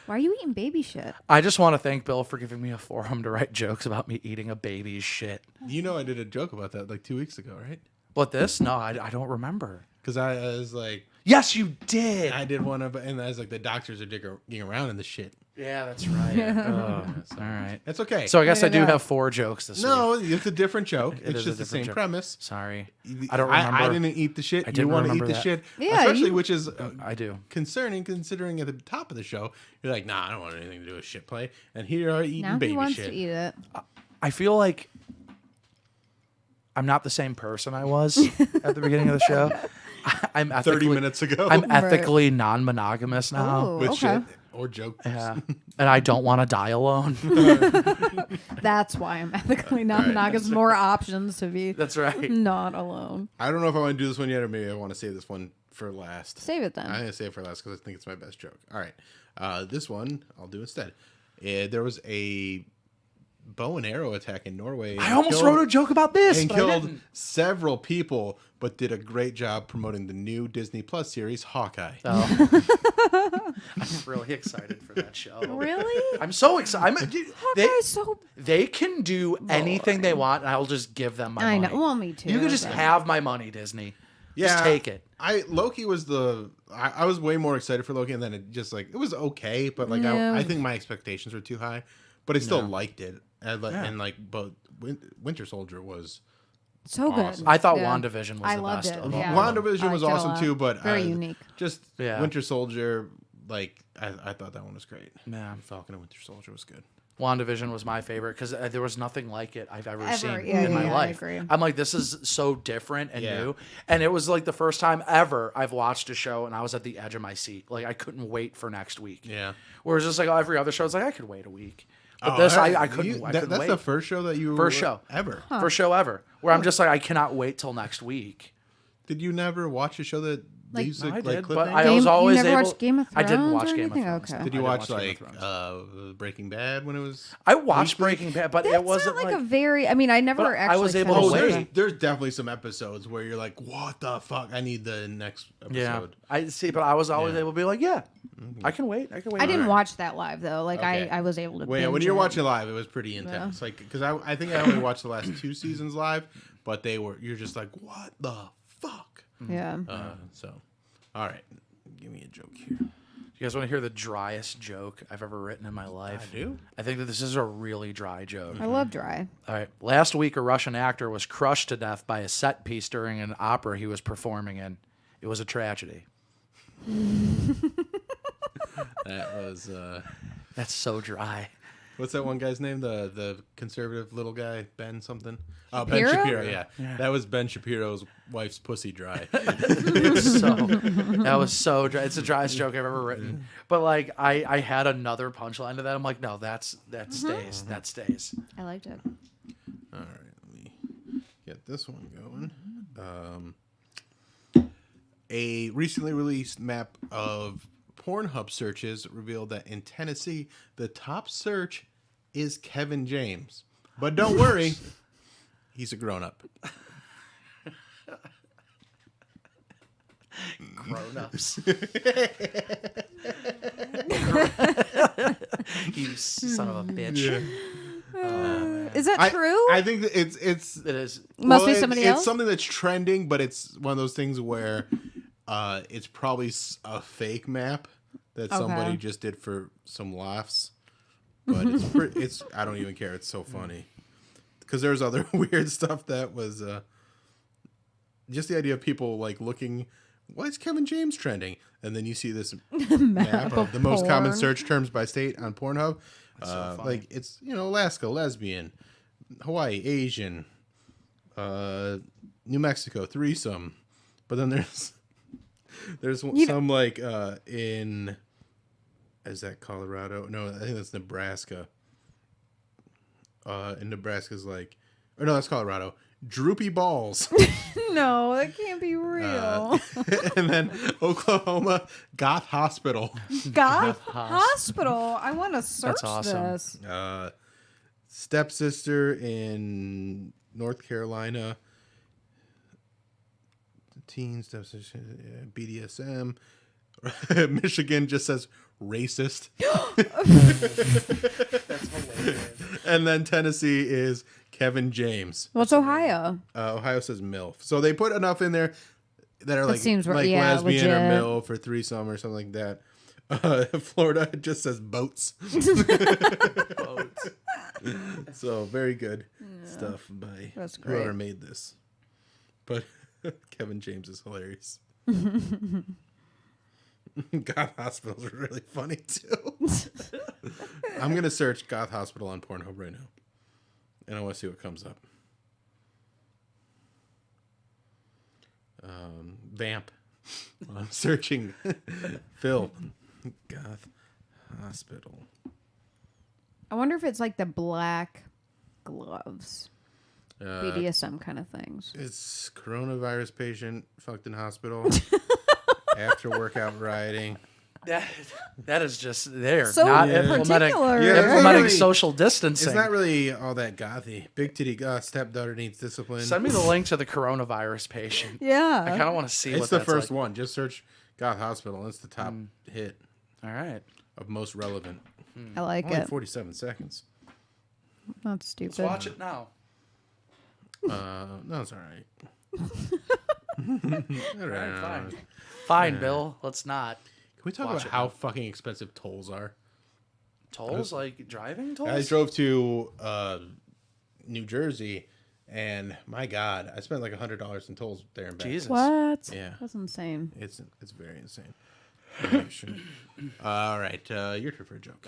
Why are you eating baby shit? I just want to thank Bill for giving me a forum to write jokes about me eating a baby's shit. You know I did a joke about that like 2 weeks ago, right? But this? No, I don't remember. Because I was like, Yes, you did. I did one of, and I was like, the doctors are digging around in the shit. Yeah, that's right. Oh, all right. It's okay. So I guess Way I to do go. have 4 jokes this week. no, it's a different joke. It It's is a just the different same joke. premise. Sorry. I don't remember. I didn't eat the shit. I You didn't want to eat remember the that. shit. Yeah, Especially, you- which is I do. considering at the top of the show, you're like, nah, I don't want anything to do with shit play. And here you are eating Now baby he wants shit. to eat it. I feel like I'm not the same person I was at the beginning of the show. I'm 30 ethically, minutes ago. I'm ethically non-monogamous now. Oh, with okay. shit or joke. Yeah. And I don't want to die alone. That's why I'm ethically non-monogamous. More options to be That's right. not alone. I don't know if I want to do this one yet, or maybe I want to save this one for last. Save it then. I'm gonna save it for last because I think it's my best joke. All right, this one I'll do instead. There was a bow and arrow attack in Norway. I almost wrote a joke about this, and but I killed didn't. several people, but did a great job promoting the new Disney Plus series Hawkeye. Oh. I'm really excited for that show. Really? I'm so excited. Hawkeye's so. They can do anything they want, and I'll just give them my I money. know. Well, me too. You can just but- have my money, Disney. Yeah, Just take it. Loki was I was way more excited for Loki, and then it just like it was okay, but like Yeah. I think my expectations were too high, but I still liked it, and Yeah. like but Winter Soldier was. So good. Awesome. I thought Yeah. WandaVision was I the loved best it, of all. yeah. WandaVision I was liked it a awesome lot. too, but Very unique. Just Yeah. Winter Soldier, like I thought that one was great. Yeah. Falcon and Winter Soldier was good. WandaVision was my favorite because there was nothing like it I've ever seen Yeah, in my yeah, I life. agree. I'm like, this is so different and Yeah. new. And it was like the first time ever I've watched a show and I was at the edge of my seat. Like, I couldn't wait for next week. Yeah. Whereas just like every other show, it's like, I could wait a week. But this, I couldn't, I couldn't That's wait. the first show that you First show. ever. First show ever. Where I'm just like, I cannot wait till next week. Did you never watch a show that Like- used No, to I like did, clip but names? I was always you never able. watched Game of I didn't Thrones watch or Game of anything? Thrones. Okay. no. Did you I watch didn't like Game of Thrones. Breaking Bad when it was? I watched weekly? Breaking Bad, but That's it wasn't not like like a very. I mean, I never But I actually. was able to finished Oh, wait. it. there's definitely some episodes where you're like, what the fuck? I need the next episode. yeah. I see, but I was always Yeah. able to be like, yeah, I can wait. I can wait. I didn't Alright. watch that live though. Like Okay. I was able to. Well, yeah, when binge you're it. watching live, it was pretty intense. Like, because I think I only watched the last 2 seasons live, but you're just like, what the fuck? Yeah. So, all right, give me a joke here. You guys want to hear the driest joke I've ever written in my life? I do. I think that this is a really dry joke. I love dry. All right. Last week, a Russian actor was crushed to death by a set piece during an opera he was performing in. It was a tragedy. That was That's so dry. what's that one guy's name? The conservative little guy, Ben something. Oh, Ben Shapiro? Shapiro. Yeah, that was Ben Shapiro's wife's pussy dry. That was so dry. It's the driest joke I've ever written. But like, I had another punchline to that. I'm like, no, that stays. That stays. I liked it. All right, let me get this one going. A recently released map of Pornhub searches revealed that in Tennessee, the top search is Kevin James. But don't worry, he's a grown-up. Grown-ups. You son of a bitch. Is that true? I think that it's It is. Must be somebody else? It's something that's trending, but it's one of those things where it's probably a fake map that somebody just did for some laughs. But it's I don't even care. It's so funny because there's other weird stuff that was just the idea of people like looking. Why is Kevin James trending? And then you see this map of the most common porn. search terms by state on Pornhub. so funny. Like it's Alaska, lesbian, Hawaii, Asian, New Mexico, threesome. But then there's some like in is that Colorado? No, I think that's Nebraska. And Nebraska's like, or no, that's Colorado. Droopy balls. No, that can't be real. And then Oklahoma Goth Hospital. Goth Hospital. I want to search That's awesome. this. Stepsister in North Carolina. Teen stepsister, BDSM. Michigan just says racist. That's hilarious. And then Tennessee is Kevin James. What's Ohio? Ohio says MILF. So they put enough in there that are like, seems right- like yeah, lesbian or legit. MILF or threesome or something like that. Florida just says boats. Boats. So very good stuff by That's great. whoever made this. But Kevin James is hilarious. Goth Hospital is really funny too. I'm gonna search Goth Hospital on Pornhub right now, and I want to see what comes up. Vamp. I'm searching Phil Goth Hospital. I wonder if it's like the black gloves. Uh, BDSM kind of things. It's coronavirus patient fucked in hospital after workout rioting. That is just there. So not particular. implementing really- social distancing. It's not really all that gothy. Big titty stepdaughter needs discipline. Send me the link to the coronavirus patient. I Yeah. kind of want to see It's what the that's first like. one. Just search Goth Hospital. It's the top hit All right. of most relevant. I like Only it. 47 seconds. That's stupid. Let's watch it now. No, it's all right. All right. Fine. Fine, Bill. Let's not. Can we talk Watch about it how now. fucking expensive tolls are? Tolls? Like driving tolls? I drove to New Jersey, and my God, I spent like $100 in tolls there and back. Jesus. What? Yeah. That's insane. It's very insane. Yeah, sure. All right, your turn for a joke.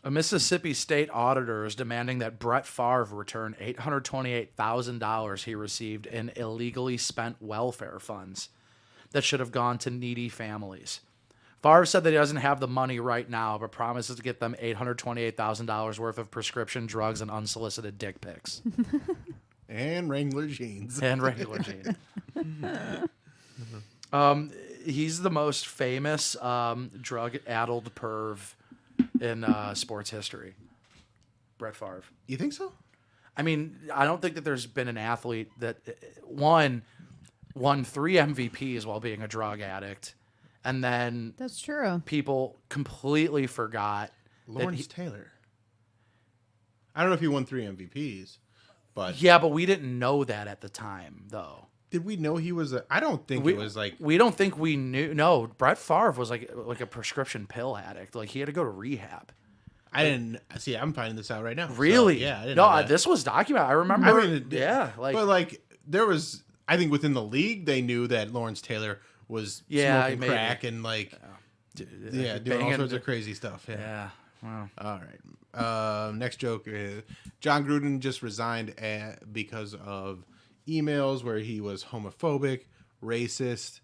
A Mississippi state auditor is demanding that Brett Favre return $828,000 he received in illegally spent welfare funds that should have gone to needy families. Favre said that he doesn't have the money right now, but promises to get them $828,000 worth of prescription drugs and unsolicited dick pics. And Wrangler jeans. And regular jeans. He's the most famous drug-addled perv in sports history. Brett Favre. You think so? I mean, I don't think that there's been an athlete that won 3 MVPs while being a drug addict, and then That's true. people completely forgot that Lawrence Taylor. I don't know if he won 3 MVPs, but Yeah, but we didn't know that at the time, though. did we know he was I don't think it was like... We don't think we knew. No, Brett Favre was like a prescription pill addict. Like, he had to go to rehab. I didn't... See, I'm finding this out right now. So, Really? yeah, I didn't No, know that. this was documented. I remember. I mean, yeah, like but like, there was... I think within the league they knew that Lawrence Taylor was smoking crack and like doing all sorts of crazy stuff. Yeah. Wow. All right. Next joke is John Gruden just resigned because of emails where he was homophobic, racist,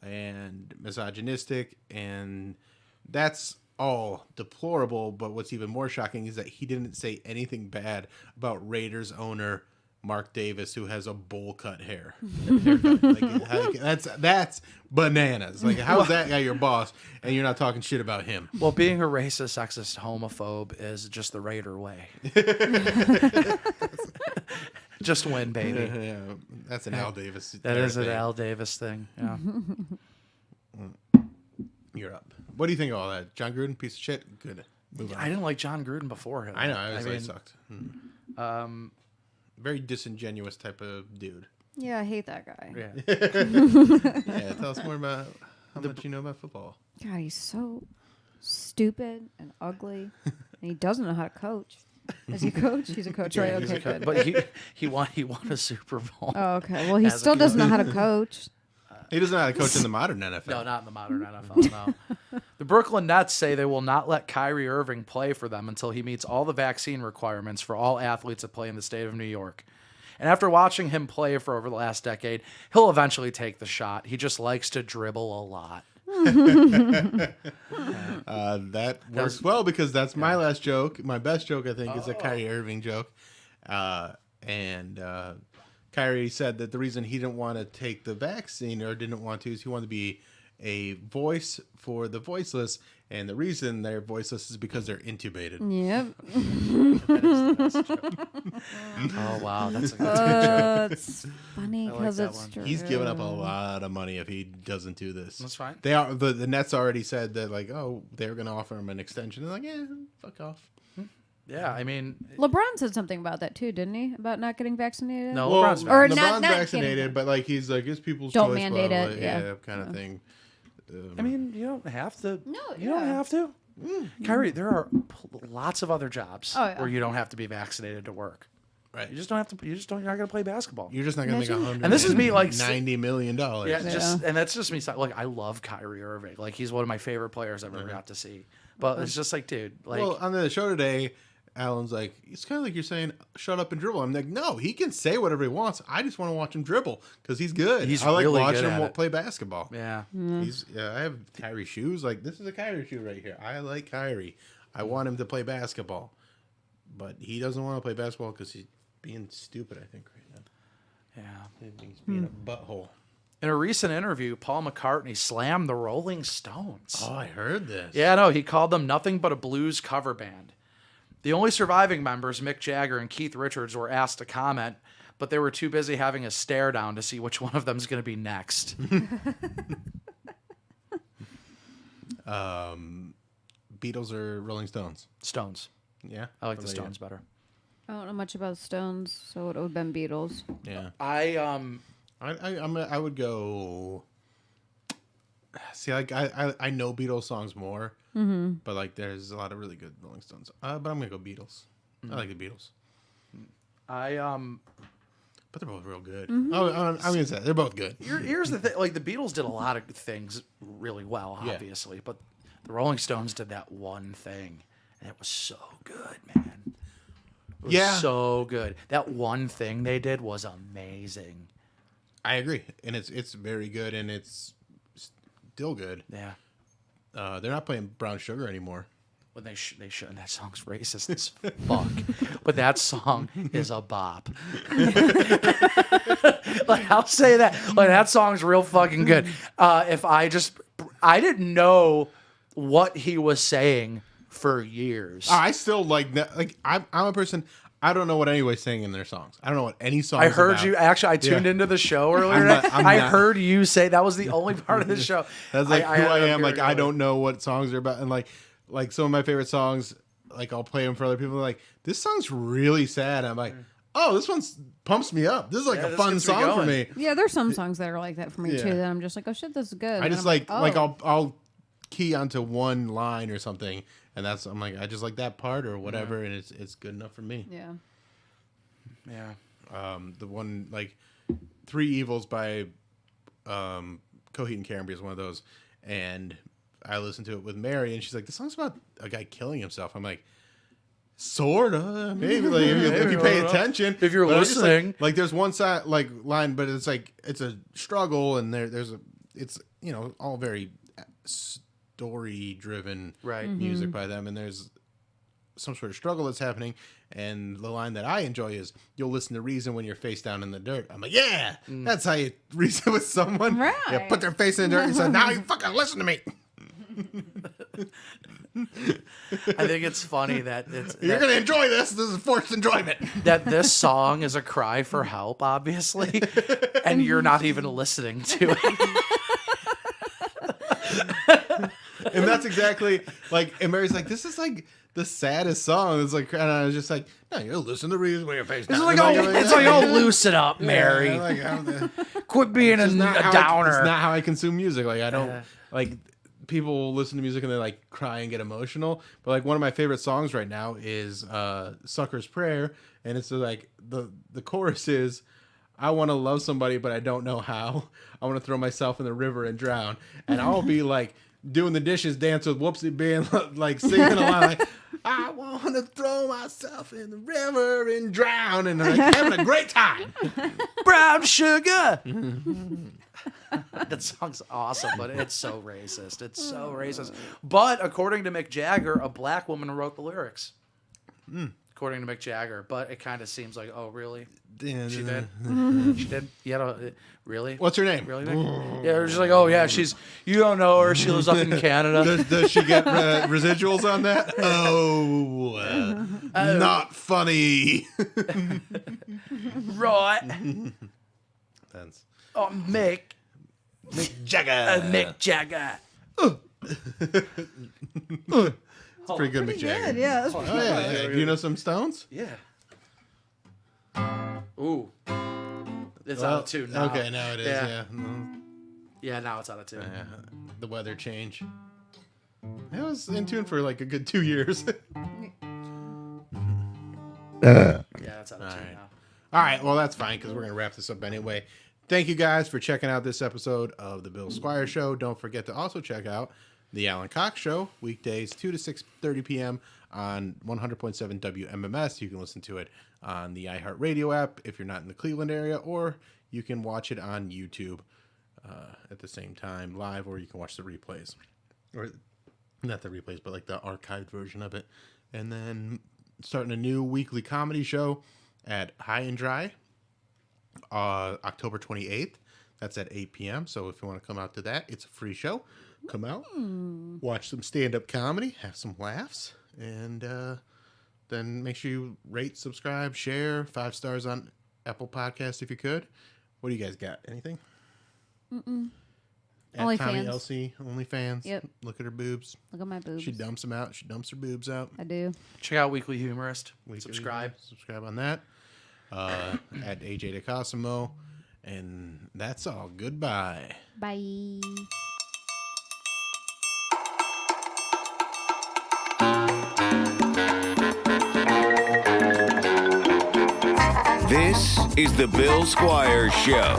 and misogynistic, and that's all deplorable. But what's even more shocking is that he didn't say anything bad about Raiders owner Mark Davis, who has a bowl cut hair. Like, that's bananas. Like, how is that guy your boss and you're not talking shit about him? Well, being a racist, sexist, homophobe is just the Raider way. Just win, baby. Yeah, that's an Al Davis. That is an Al Davis thing. Yeah. You're up. What do you think of all that? John Gruden, piece of shit? Good. Move on. I didn't like John Gruden before him. I know. I mean, sucked. Very disingenuous type of dude. Yeah, I hate that guy. Yeah. Yeah, tell us more about how much you know about football. God, he's so stupid and ugly, and he doesn't know how to coach. Is he a coach? He's a coach, right? Okay, good. But he won a Super Bowl. Oh, okay. Well, he still doesn't know how to coach. He doesn't know how to coach in the modern NFL. No, not in the modern NFL, no. The Brooklyn Nets say they will not let Kyrie Irving play for them until he meets all the vaccine requirements for all athletes that play in the state of New York. And after watching him play for over the last decade, he'll eventually take the shot. He just likes to dribble a lot. That works well because that's my last joke. My best joke, I think, is a Kyrie Irving joke. Kyrie said that the reason he didn't want to take the vaccine or didn't want to is he wanted to be a voice for the voiceless, and the reason they're voiceless is because they're intubated. Yep. That is the best joke. Oh, wow. That's a good joke. It's funny I like because that it's one. true. He's giving up a lot of money if he doesn't do this. That's fine. They are the Nets already said that like, oh, they were going to offer him an extension. They're like, yeah, fuck off. Yeah, I mean... LeBron said something about that too, didn't he? About not getting vaccinated. No, Well, LeBron's Or back. not LeBron's vaccinated, getting- but like he's like it's people's Don't choice. mandate blah, it, blah, yeah. kind of thing. I mean, you don't have to. No, you don't yeah. have to. Kyrie, there are lots of other jobs Oh, yeah. where you don't have to be vaccinated to work. Right. You just don't have to. You just don't. You're not going to play basketball. You're just not gonna make Imagine- And this is me, like, $90 million. Yeah, and that's just me. Like, I love Kyrie Irving. Like, he's one of my favorite players I've ever got to see. But it's just like, dude, like, Well, on the show today, Alan's like, it's kind of like you're saying, shut up and dribble. I'm like, no, he can say whatever he wants. I just want to watch him dribble because he's good. He's I like really watching good at him it. play basketball. yeah, I have Kyrie shoes. Like, this is a Kyrie shoe right here. I like Kyrie. I want him to play basketball. But he doesn't want to play basketball because he's being stupid, I think, right now. yeah. He's being a butthole. In a recent interview, Paul McCartney slammed the Rolling Stones. Oh, I heard this. Yeah, no, he called them nothing but a blues cover band. The only surviving members, Mick Jagger and Keith Richards, were asked to comment, but they were too busy having a stare down to see which one of them is going to be next. Beatles or Rolling Stones? Stones. Yeah. I like the What about Stones better. I don't know much about Stones, so it would have been Beatles. you? Yeah. I I would go. See, like I know Beatles songs more, but like there's a lot of really good Rolling Stones. But I'm gonna go Beatles. I like the Beatles, but they're both real good. I'm gonna say they're both good. here's the thing, like the Beatles did a lot of things really well, Yeah. obviously, but the Rolling Stones did that one thing, and it was so good, man. It was Yeah. so good. That one thing they did was amazing. I agree, and it's very good, and it's still good. Yeah. They're not playing Brown Sugar anymore. When they shouldn't. That song's racist as fuck. But that song is a bop. Like, I'll say that. Like, that song's real fucking good. I didn't know what he was saying for years. I still like I'm a person. I don't know what anyone's saying in their songs. I don't know what any song. I heard you. Actually, I tuned into the show earlier. I heard you say that was the only part of the show. That's like who I am. heard Like I don't know what songs they're about, and like some of my favorite songs. Like I'll play them for other people. Like this song's really sad. I'm like, oh, this one pumps me up. This is like Yeah, a this fun gets me song for going. me. Yeah, there's some songs that are like that for me Yeah. too. That I'm just like, oh shit, this is good. I And just I'm like oh. I'll key onto one line or something, and I'm like I just like that part or whatever, and it's good enough for me. Yeah. Yeah. The one like Three Evils by Coheed and Cambria is one of those, and I listened to it with Mary, and she's like, "The song's about a guy killing himself." I'm like, "Sorta, maybe like if you pay attention, if you're But I'm just listening." like there's one side like line, but it's like it's a struggle, and it's all very story driven Right. music by them, and there's some sort of struggle that's happening. And the line that I enjoy is, "You'll listen to reason when you're face down in the dirt." I'm like, yeah, that's how you reason with someone. Right. Yeah, put their face in the dirt and say, "Now you fucking listen to me." I think it's funny that You're gonna enjoy this. This is forced enjoyment. that this song is a cry for help, obviously, and you're not even listening to it. And that's exactly like. And Mary's like, "This is like the saddest song." It's like, and I was just like, "No, you listen to reason when your face down." It's like, oh, loosen up, Mary. Yeah, like, I don't- Quit being a it's downer. It's not how I consume music. Like I don't like people listen to music and they like cry and get emotional. But like one of my favorite songs right now is "Sucker's Prayer," and it's like the chorus is, "I want to love somebody, but I don't know how. I want to throw myself in the river and drown." And I'll be like doing the dishes, dance with Whoopsie, being like singing along, like, "I want to throw myself in the river and drown," and like having a great time. Brown sugar. That song's awesome, but it's so racist. It's so racist. But according to Mick Jagger, a black woman wrote the lyrics. According to Mick Jagger, but it kind of seems like, oh, really? She did. She did. Yeah, really? What's her name? Really? Mick? Yeah, we're just like, oh yeah, you don't know her. She lives up in Canada. Does she get residuals on that? Oh, not funny. Right. That's Oh, Mick Jagger. Mick Jagger. It's pretty good, Mick Jagger. Good, yeah. Oh yeah. Do you know some Stones? Yeah. Ooh. It's out of tune now. Okay, now it is. Yeah. Yeah, now it's out of tune. Yeah. The weather change. I was in tune for like a good 2 years. Yeah, it's out of tune now. All right, well, that's fine because we're going to wrap this up anyway. Thank you guys for checking out this episode of the Bill Squire Show. Don't forget to also check out the Alan Cox Show, weekdays 2 to 6:30 p.m. on 100.7 WMMS. You can listen to it on the iHeartRadio app if you're not in the Cleveland area, or you can watch it on YouTube at the same time live, or you can watch the replays. Or not the replays, but like the archived version of it. And then starting a new weekly comedy show at High and Dry, October 28th. That's at 8 p.m. So if you want to come out to that, it's a free show. Come out, watch some stand-up comedy, have some laughs, and then make sure you rate, subscribe, share, 5 stars on Apple Podcasts if you could. What do you guys got? Anything? At Tommy OnlyFans. LC, OnlyFans. Yep. Look at her boobs. Look at my boobs. She dumps them out. She dumps her boobs out. I do. Check out Weekly Humorist. Weekly Subscribe. Subscribe on that. At AJ DeCosimo. And that's all. Goodbye. Bye. This is the Bill Squire Show.